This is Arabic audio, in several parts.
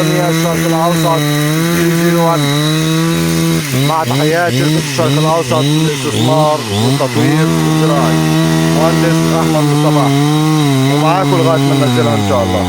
بولونيا الشرق الأوسط 001. مع تحيات شركة الشرق الأوسط للاستثمار والتطوير الزراعي، مهندس أحمد مصطفى، ومعاكم لغاية ما ننزلها إن شاء الله.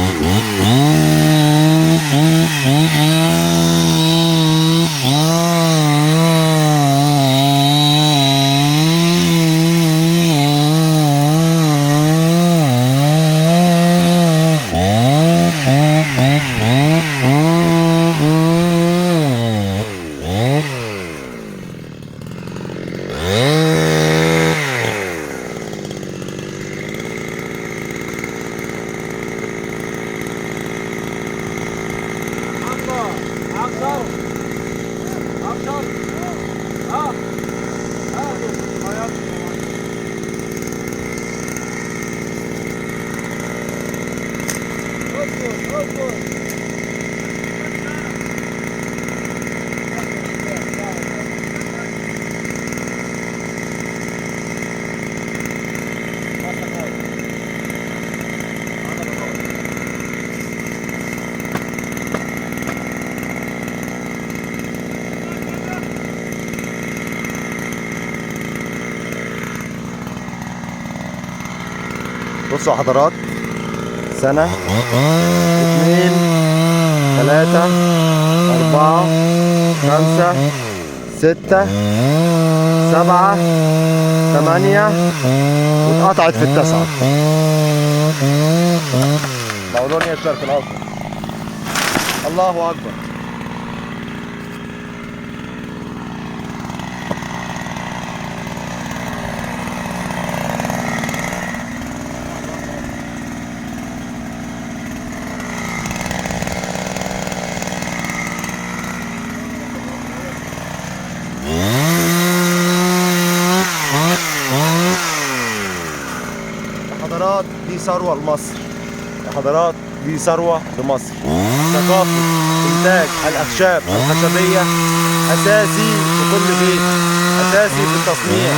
بصوا يا حضرات، سنة 2 3 4 5 6 7 8 واتقطعت في التاسعة. بولونيا الشرق الأوسط. الله أكبر. يا حضرات دي ثروة لمصر، يا حضرات دي ثروة لمصر. ثقافة إنتاج الأخشاب الخشبية أساسي في كل بيت، أساسي في التصنيع،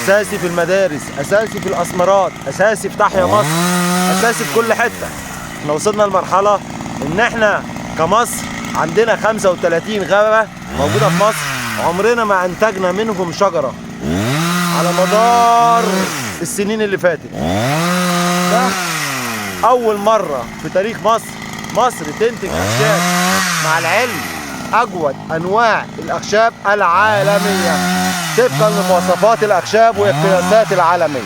أساسي في المدارس، أساسي في الأسمرات، أساسي في تحيا مصر، أساسي في كل حتة. احنا وصلنا لمرحلة إن احنا كمصر عندنا 35 غابة موجودة في مصر، عمرنا ما أنتجنا منهم شجرة على مدار السنين اللي فاتت. ده أول مرة في تاريخ مصر تنتج أخشاب، مع العلم أجود أنواع الأخشاب العالمية طبقا لمواصفات الأخشاب والقياسات العالمية.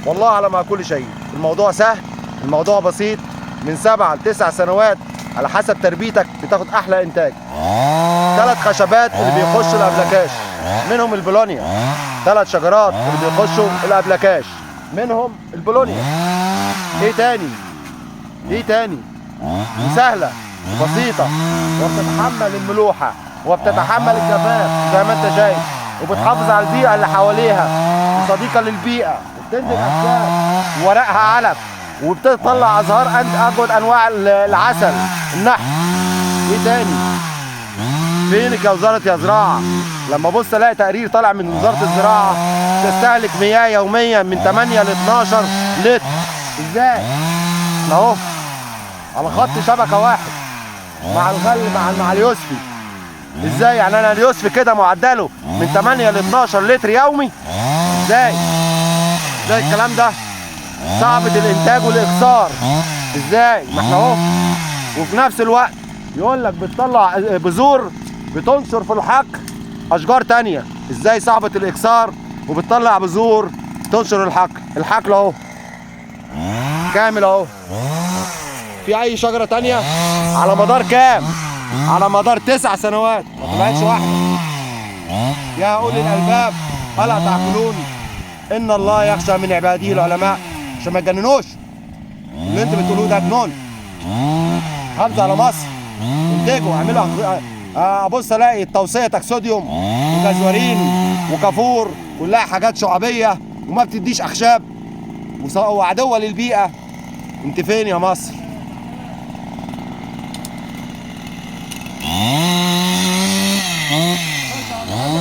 والله على مع كل شيء. الموضوع سهل، الموضوع بسيط. من 7 ل9 سنوات على حسب تربيتك بتاخد أحلى إنتاج. 3 خشبات اللي بيخشوا الأبلكاش منهم البولونيا، 3 شجرات اللي بيخشوا الأبلكاش منهم البولونيا. ايه تاني؟ ايه تاني؟ سهلة وبسيطة وبتتحمل الملوحة وبتتحمل الجفاف زي ما انت شايف، وبتحافظ على البيئة اللي حواليها وصديقة للبيئة، وبتنتج أخشاب وورقها علف، وبتطلع أزهار أجود أنواع العسل النحل. ايه تاني؟ فينك يا وزارة يا زراعة؟ لما بص الاقي تقرير طالع من وزارة الزراعة تستهلك مياه يوميا من 8 ل 12 لتر. ازاي؟ احنا اهو على خط شبكة واحد مع الغل مع اليوسفي. ازاي يعني؟ انا اليوسفي كده معدله من 8 ل 12 لتر يومي. ازاي الكلام ده؟ صعبة الانتاج والاخصار. ازاي؟ ما احنا اهو. وفي نفس الوقت يقول لك بتطلع بذور بتنشر في الحقل اشجار تانية. ازاي صعبة الاكسار وبتطلع بذور تنشر الحقل اهو كامل اهو. في اي شجرة تانية على مدار كام؟ على مدار 9 سنوات ما طلعتش واحدة. يا اولي الالباب الا تعقلون ان الله يخشى من عباده العلماء. عشان ما تجننوش، اللي انتوا بتقولوه ده جنون. حافظوا على مصر، انتجوا، اعملوا. ابص الاقي التوصيه تكسوديوم وجزورين وكافور، كلها حاجات شعبيه وما بتديش اخشاب وعدوه للبيئه. انت فين يا مصر؟